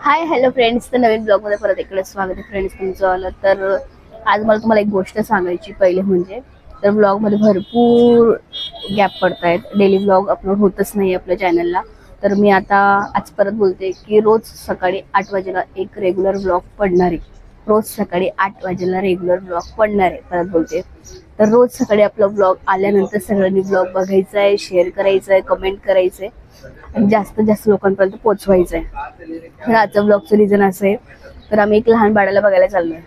Hi hello friends, तर नवीन blog मध्ये परत इकडे स्वागत आहे फ्रेंड्स तुमचं आलं. तर आज मला तुम्हाला एक गोष्ट सांगायची. पहिले म्हणजे तर ब्लॉग मध्ये भरपूर गॅप पडतायत, डेली ब्लॉग अपलोड होतच नाही आपल्या चॅनलला. तर मी आता आज परत बोलते की रोज सकाळी 8 वाजेला एक रेग्युलर ब्लॉग पडणार आहे. रोज सकाळी 8 वाजेला रेग्युलर ब्लॉग पडणार आहे, परत बोलते. तर रोज सकाळी आपला ब्लॉग आल्यानंतर सगळ्यांनी ब्लॉग बघायचा आहे, शेअर करायचं आहे, कमेंट करायचं आहे आणि जास्तीत जास्त लोकांपर्यंत पोहोचवायचं आहे. तर आजचं ब्लॉगचं रिझन असं आहे, तर आम्ही एक लहान बाळाला बघायला चाललोय.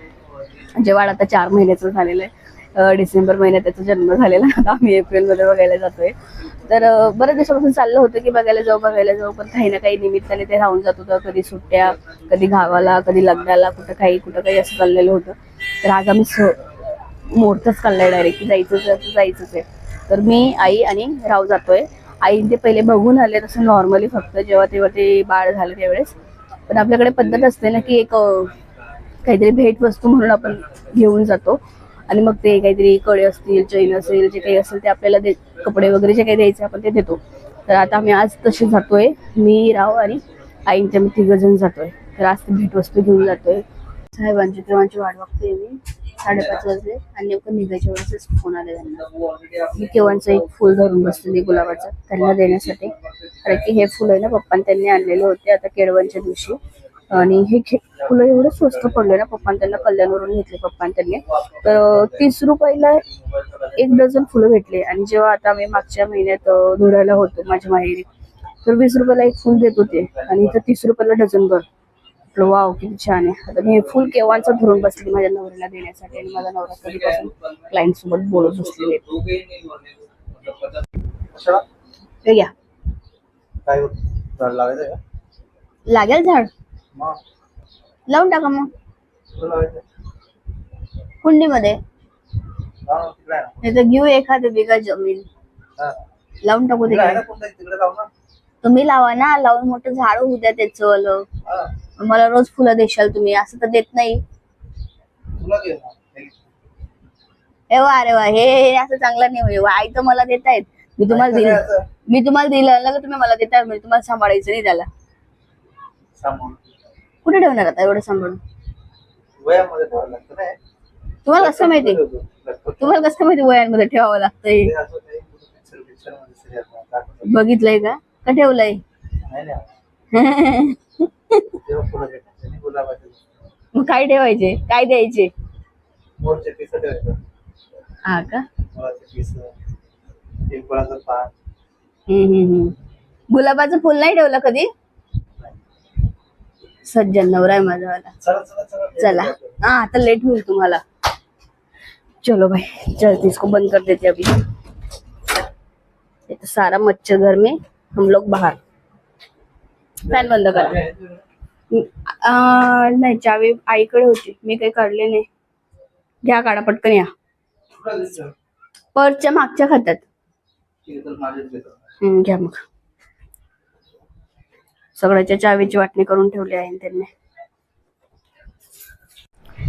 जे बाळ आता 4 महिन्याचं झालेलं आहे. डिसेंबर महिन्यात त्याचा जन्म झालेला, आता आम्ही एप्रिलमध्ये बघायला जातोय. तर बऱ्याच दिवसापासून चाललं होतं की बघायला जाऊ, पण काही ना काही निमित्ताने ते राहून जात होतं. कधी सुट्ट्या, कधी गावाला, कधी लग्नाला, कुठं काही असं चाललेलं होतं. तर आज आम्ही मुहूर्तच काढलाय डायरेक्ट की जायचंच आहे. तर मी, आई आणि राव जातोय. आई ते पहिले बघून आले तसं नॉर्मली, फक्त जेव्हा तेव्हा ते बाळ झालं त्यावेळेस. पण आपल्याकडे पद्धत असते ना की एक काहीतरी भेट वस्तू म्हणून आपण घेऊन जातो आणि मग ते काहीतरी कळे असतील, चैन असेल, जे काही असेल ते आपल्याला कपडे वगैरे जे काही द्यायचे आपण ते देतो. तर आता आम्ही आज तसे जातोय, मी, राव आणि आईंच्या मी 3 जण जातोय. तर आज ते भेट वस्तू घेऊन जातोय. साहेबांची तेव्हाची वाट बघतोय मी. 5:30 वाजले आणि नेमकं निघायच्या वेळेसच फोन आले त्यांना. मी केव्हाचं एक फुल धरून बसलेली गुलाबाचं त्यांना देण्यासाठी, कारण की हे फुलं आहे ना पप्पांनी त्यांनी आणलेले होते आता केळवणच्या दिवशी. आणि हे फुलं एवढं स्वस्त पडले ना, पप्पांनी त्यांना कल्याणवरून घेतले पप्पांनी त्यांनी. तर 30 रुपयाला 1 डझन फुलं भेटले. आणि जेव्हा आता मी मागच्या महिन्यात धुळ्याला होतो माझ्या माहेरी, तर 20 रुपयाला एक फुल देत होते आणि इथं 30 रुपयाला डझन भर. वाव, किती छान आहे. आता मी फुल केव्हाचं धरून बसली माझ्या नवऱ्याला देण्यासाठी, आणि माझा नवरा कधीपासून क्लायंट सोबत बोलत बसलेले. हे घ्या. लागेल झाड, लावून टाका मग कुंडीमध्ये. नाही तर घेऊ एखादं बिगा जमीन, लावून टाकू दे. तुम्ही लावा ना, लावून मोठं झाड होऊ द्या त्याचं. मला रोज फुलं देशाल तुम्ही, असं तर देत नाही. अरे वा, हे असं चांगलं नाही. आई तर मला देतायत, मी तुम्हाला दिलं ना, तुम्ही मला देताय, म्हणजे तुम्हाला सांभाळायचं नाही त्याला. कुठे ठेवणार आता एवढं सांभाळून? तुम्हाला कसं माहिती वयांमध्ये ठेवावं लागतंय? बघितलंय का ठेवलंय? मग काय ठेवायचे, काय द्यायचे? हा का? गुलाबाचं फुल नाही ठेवलं कधी? सज्जन नवरा आहे माझा वाला. चला, हा आता लेट होईल तुम्हाला. चलो भाई, चलते, इसको बंद कर देते अभी. ये तो सारा मच्छर घर में, हम लोग बाहर. फॅन बंद करा. नाही, चावी आईकडे होती, मी काही काढले नाही. घ्या, काढा पटकन. या पर्सच्या मागच्या खात्यात घ्या. मग सगळ्याच्या चावीची वाटणी करून ठेवली आहे त्यांनी.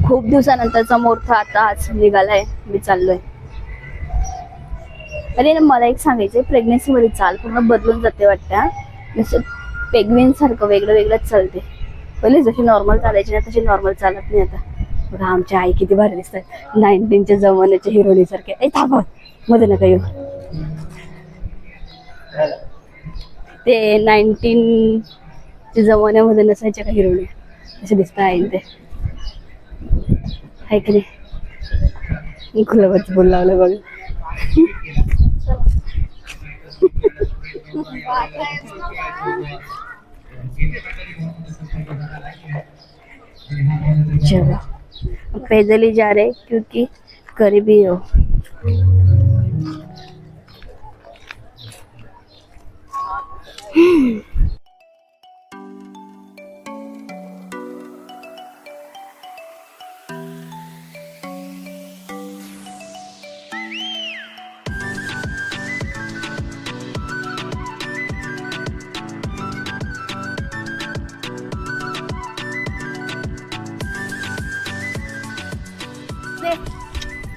खूप दिवसानंतरचा मुहूर्त आता आज निघालाय, मी चाललोय. अरे मला एक सांगायचंय, प्रेग्नेन्सी मध्ये चाल पूर्ण बदलून जाते वाटतं. जसं पेगविन सारखं वेगळंच चालते. पहिले जशी नॉर्मल चालायची ना, तशी नॉर्मल चालत नाही आता. बघा आमच्या आई किती भारी दिसतात, 19च्या जमान्याच्या हिरोनी सारखे. थांबत मध्ये नका येऊ. ते 19च्या जमान्यामध्ये नसायच्या का हिरोनी, असे दिसत आहे ते, आहे की नाही? गुलाबाचं फुल लावलं बघ. चलो, पैदल ही जा रहे क्योंकि करीबी हो.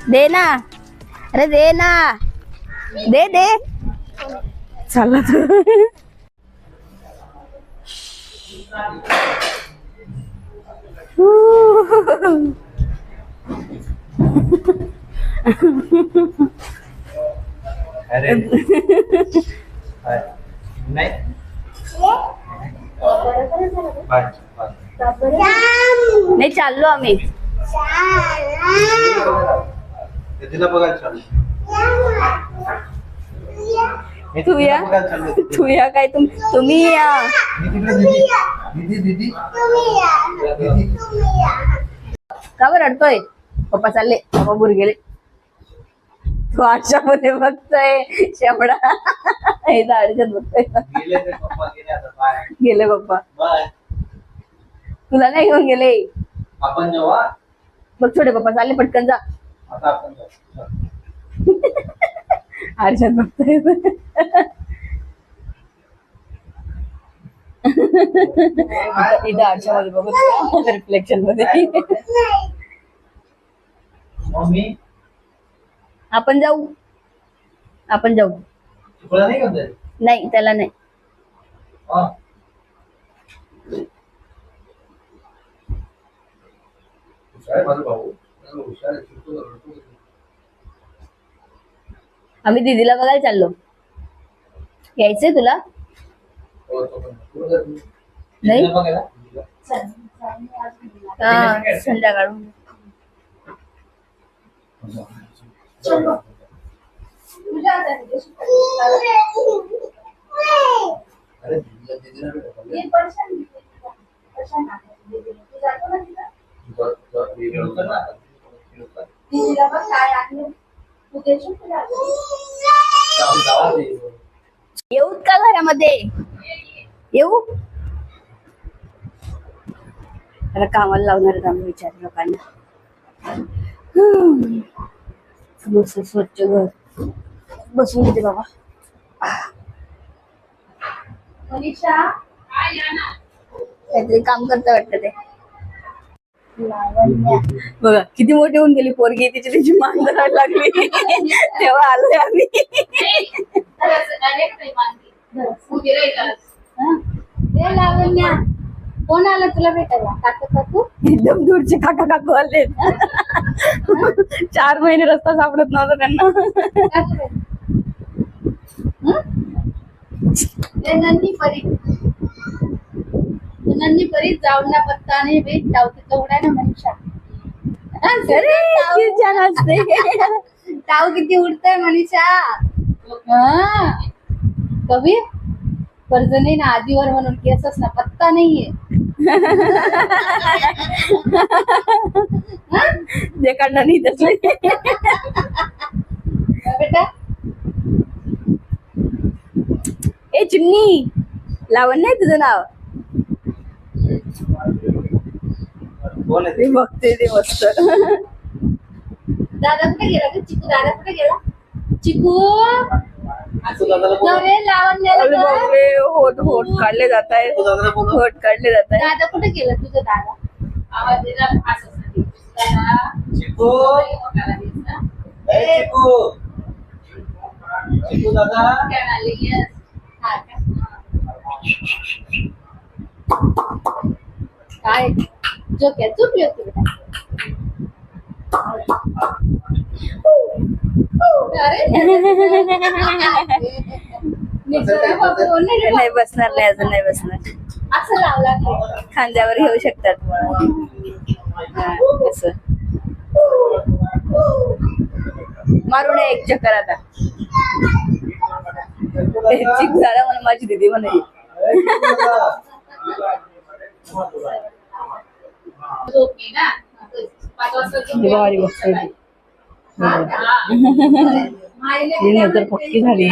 दे ना, अरे दे ना, दे चला. अरे नाही नाही चाललो आम्ही. तिला बघायला चालू. तू या काय तुम्ही या. दीदी का बरं रडतोय? पप्पा चालले, पप्पा बुर गेले. तू आरशामध्ये बघतोय शेवडा. हे आरशात बघतोय. गेले पप्पा. तुला नाही घेऊन गेले. आपण जेव्हा बघ छोटे पप्पा चालले, पटकन जा. आता आपण आरशात बघतोय. इथं आरशामध्ये बघत रिफ्लेक्शन मध्ये. मम्मी आपण जाऊ. तुला नाही घेऊन नाही त्याला नाही. माझा भाऊ आम्ही दीदीला बघायला चाललो. यायचंय तुला? नाही संध्याकाळ. येऊ का घरामध्ये? येऊ आता कामाला लावणार आहेत आम्ही विचार लोकांना. स्वच्छ घर बसून येते बाबा. काहीतरी काम करता वाटतं ते. बघा किती मोठी होऊन गेली पोरगी. तिची मान धरायला लागली. तेव्हा आलोय आम्ही. लावण्या कोण आलं तुला भेटायला? काका काकू? एकदम दूरचे काका काकू आले. 4 महिने रस्ता सापडत नव्हता त्यांना. नंदी परी जाऊन ना पत्ता आणि भेट टावती कवडा ना मनीषा. छान असते. टाव किती उडतय मनीषा. कवी कर्ज नाही ना आधीवर म्हणून केसच ना पत्ता नाहीये. जे काढणार नाही तसले. बेटा ए चिमणी लावण्य आहे तुझं नाव? बघते ते मस्त. दादा कुठे गेला ग? चिकू दादा कुठे गेला? चिकू लावण्याला होट काढले जात आहेत. होट काढले जात आहेत. दादा कुठे गेला तुझा? दादा आवाज दिला काय झोक्यात झोपली होती बेटा. नाही बसणार, नाही अजून नाही बसणार. असं लावला खांद्यावर घेऊ शकतात. असं मारून एक चक्कर आता. चिक झाला मला माझी दीदी म्हणे. झोपली ना 5 वाजता दिवाळी बघतोय. नजर पक्की झाली.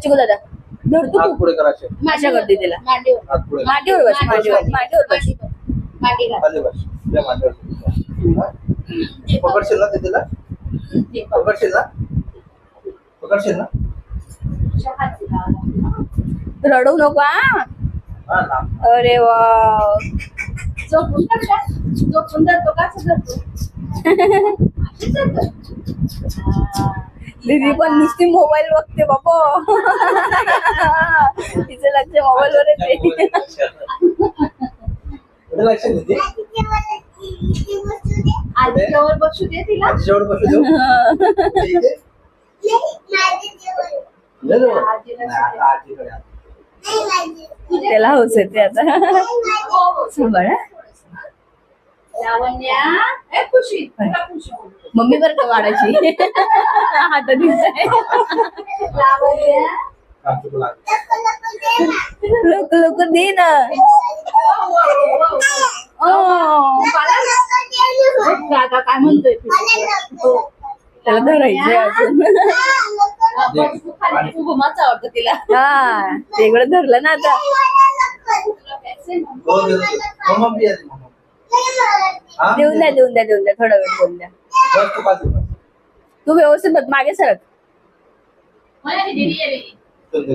चिकू दादा धरतो तू. पुढे करायचे माझ्या गर्दी तिला. मांडीवर मांडीवर बस. मांडीवर बस. पकडशील ना तिला? पकडशील ना? रडू नको. अरे वा झोपून धरतो का? दीदी पण नुसती मोबाईल बघते बाबा. तिचं लक्ष मोबाईल वर येते. लक्ष देते आजीजवळ बसू दे तिला. आजीजवळ बसू देऊ. लय जवळ. आजीला नाही, आता आजीकडे आहे. त्याला हौस येते आता. सांभाळा. लावण्या ए खुशी तुला खुशी बोल. मम्मी बरं का वाढायची. हातात दिसतंय. लावण्या आमचं तुला. लोक लोक दे ना. दादा काय म्हणतोय त्याला धरायचंय अजून. उभमाच आवडतं तिला. हा ते इकडे धरलं ना आता. हो, देतो. मम्मा बी आली, मम्मा. हा? देऊन द्या थोडा वेळ देऊन द्या. बस तू बाजू. तू व्यवस्थित बघ, मागे सरक. चल, दे.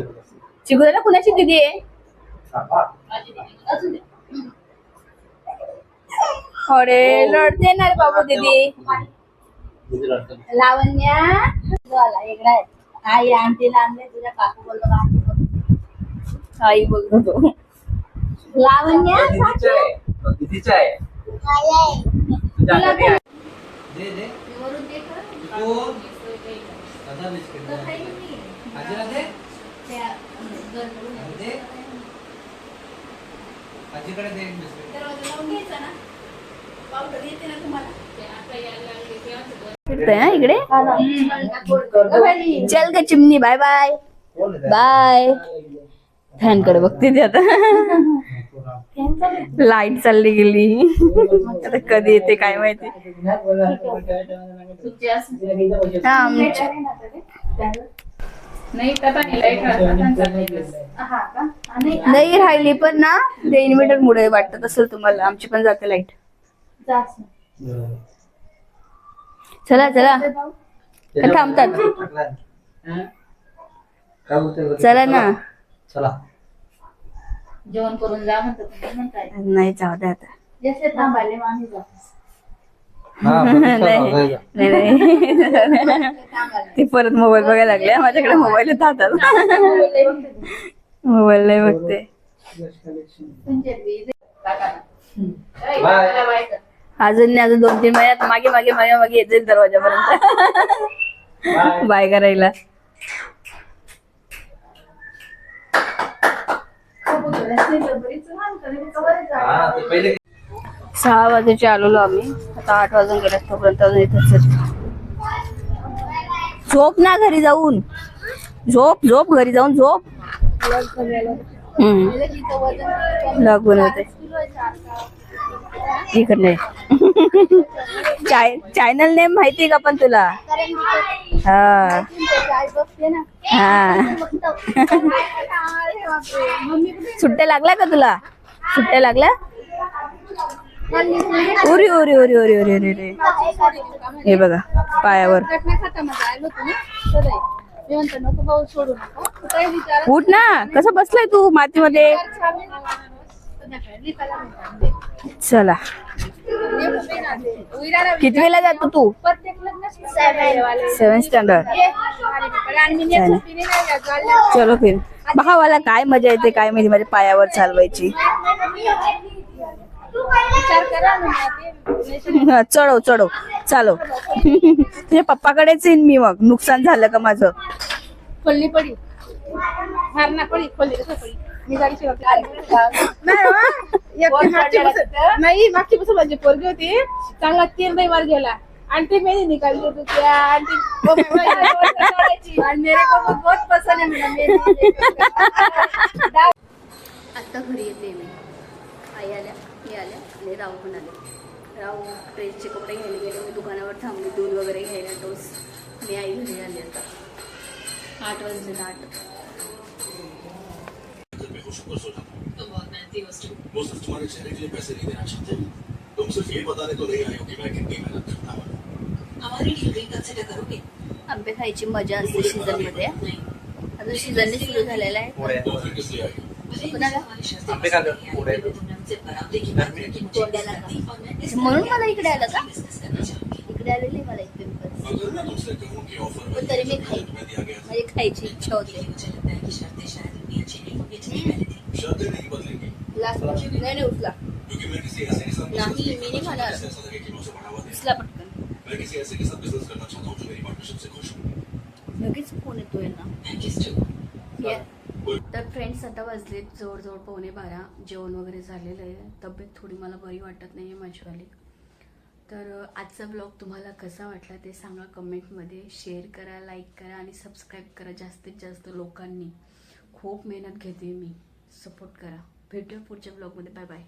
चिकुदाला कुणाची दिदी आहे? हा, हा. अरे लढते ना रे बाबू दीदी. दीदी रडते. लावण्या आला वेगळा आहे. आई आंटीला आणले तुझ्या काकू बोलतो का आंटी बोलतो. आई बोलतो. लावण्या दीदीचा आहे. तो दीदीचा आहे. तुझ्या तुला हातात दे. आहे. दे, दे. वरून दे खरं. चिकू. दादा बिस्किट दे. आजीला दे. त्या घरकडून दे. आजीकडे दे एक बिस्किट. दरवाजा लावून घ्यायचा ना. पावडर येते ना तुम्हाला. फिरतोय ना इकडे. चल ग चिमणी, बाय बाय कोण आहे? बाय. फॅन कडे बघते ती आता. लाईट चालली गेली. आता कधी येते काय माहिती. तुमची असं हा, आमची. नाही त्याचा हा का नाही नाही राहिली पण ना ते इन्व्हर्टर मुळे वाटत असेल तुम्हाला. आमची पण जाते लाईट. जास्त चला चला थांबतात. काय बोलतोय? चला ना. चला. जेवण करून जा म्हणतात तुम्ही म्हणताय. नाही जाऊ दे आता. जसे थांबायले मग आम्ही जातो. हा, नाही बरोबर. नाही. ती परत मोबाईल बघायला लागल्या. माझ्याकडे मोबाईल येत हातात. मोबाईल नाही बघते. बाय. अजून अजून 2-3 महिन्यात मागे मागे मागे मागे येत जाईल दरवाजापर्यंत. बाय करायला. हा, ते पहिले 6 वाजेचे आलेलो आम्ही. आता 8 वाजून गेले तोपर्यंत अजून इथंच. झोप ना घरी जाऊन. झोप झोप घरी जाऊन झोप. लागून होते इकडे. चॅनल नेम माहिती का पण तुला? हा हा. सुट्ट्या लागल्या का तुला? सुट्ट्या लागल्या? उरी उरी उरी उरी उरी उरी उरी. हे बघा पायावर. उठ ना. कसं बसलाय तू मातीमध्ये? चला. कितवीला जातो तू? 7th standard. चलो फिर. भावाला काय मजा येते काय माहिती माझ्या पायावर चालवायची. चढव चढव चालव. तुझ्या पप्पाकडेच येईन मी मग. नुकसान झालं का माझं? खोलनी पडी मारणा पडी खोलली कसं पडी मी गाडी नाही मागची बसून माझी पोरगी होती. चांगला 3 रविवार गेला आणि ते मेहंदी निकाली होती त्या आणि मेरे को बहुत पसंद है मेहंदी. आता घरी येते मी. आई आल्या, मी आल्या आणि राहू पण आले. राहू ड्रेसचे कपडे घ्यायला गेले. मी दुकानावर थांबली दूध वगैरे घ्यायला टोस. मी आई घरी आली आता. 8 वाजले. 8. वो सिर्फ तुम्हारे चेहरे के लिए पैसे नहीं देना चाहते. तुम सिर्फ ये बताने तो नहीं आए हो कि मैं कितनी मेहनत करता हूँ. हमारे लिए कंसिडर करोगे. आंबे खायची मजा असते सीझन मध्ये. अजून सीझन सुरू झालेला आहे. पुढे. तो फिर किस लिए आई हो? कुणाला? आंबे खाल्ले. पुढे. म्हणून मला इकडे आलं का? इकडे इकडे आलेले मला एक पिंपल्स, अगर मैं तुमसे कहूं कि ऑफर पण तरी मी खाई, में दिया गया माझी खायची इच्छा होते. शर्तें नहीं बदलेंगी लास्ट नाही उचला, क्योंकि मैं किसी ऐसे के साथ नहीं मी नहीं खाणार, ऐसा लगे कि मैं उसे बढ़ावा दे. उचला पटकन. मैं किसी ऐसे के साथ बिजनेस करना चाहता हूँ जो मेरी पार्टनरशिप से खुश हो. लगेच फोन येतोय ना. तर फ्रेंड्स, आता वाजलेत जवळजवळ 11:15. जेवण वगैरे झालेलं आहे. तब्येत थोडी मला बरी वाटत नाही आहे माझीवाली. तर आजचा ब्लॉग तुम्हाला कसा वाटला ते सांगा कमेंटमध्ये. शेअर करा, लाईक करा आणि सबस्क्राईब करा जास्तीत जास्त लोकांनी. खूप मेहनत घेते मी, सपोर्ट करा. भेटूया पुढच्या ब्लॉगमध्ये. Bye bye.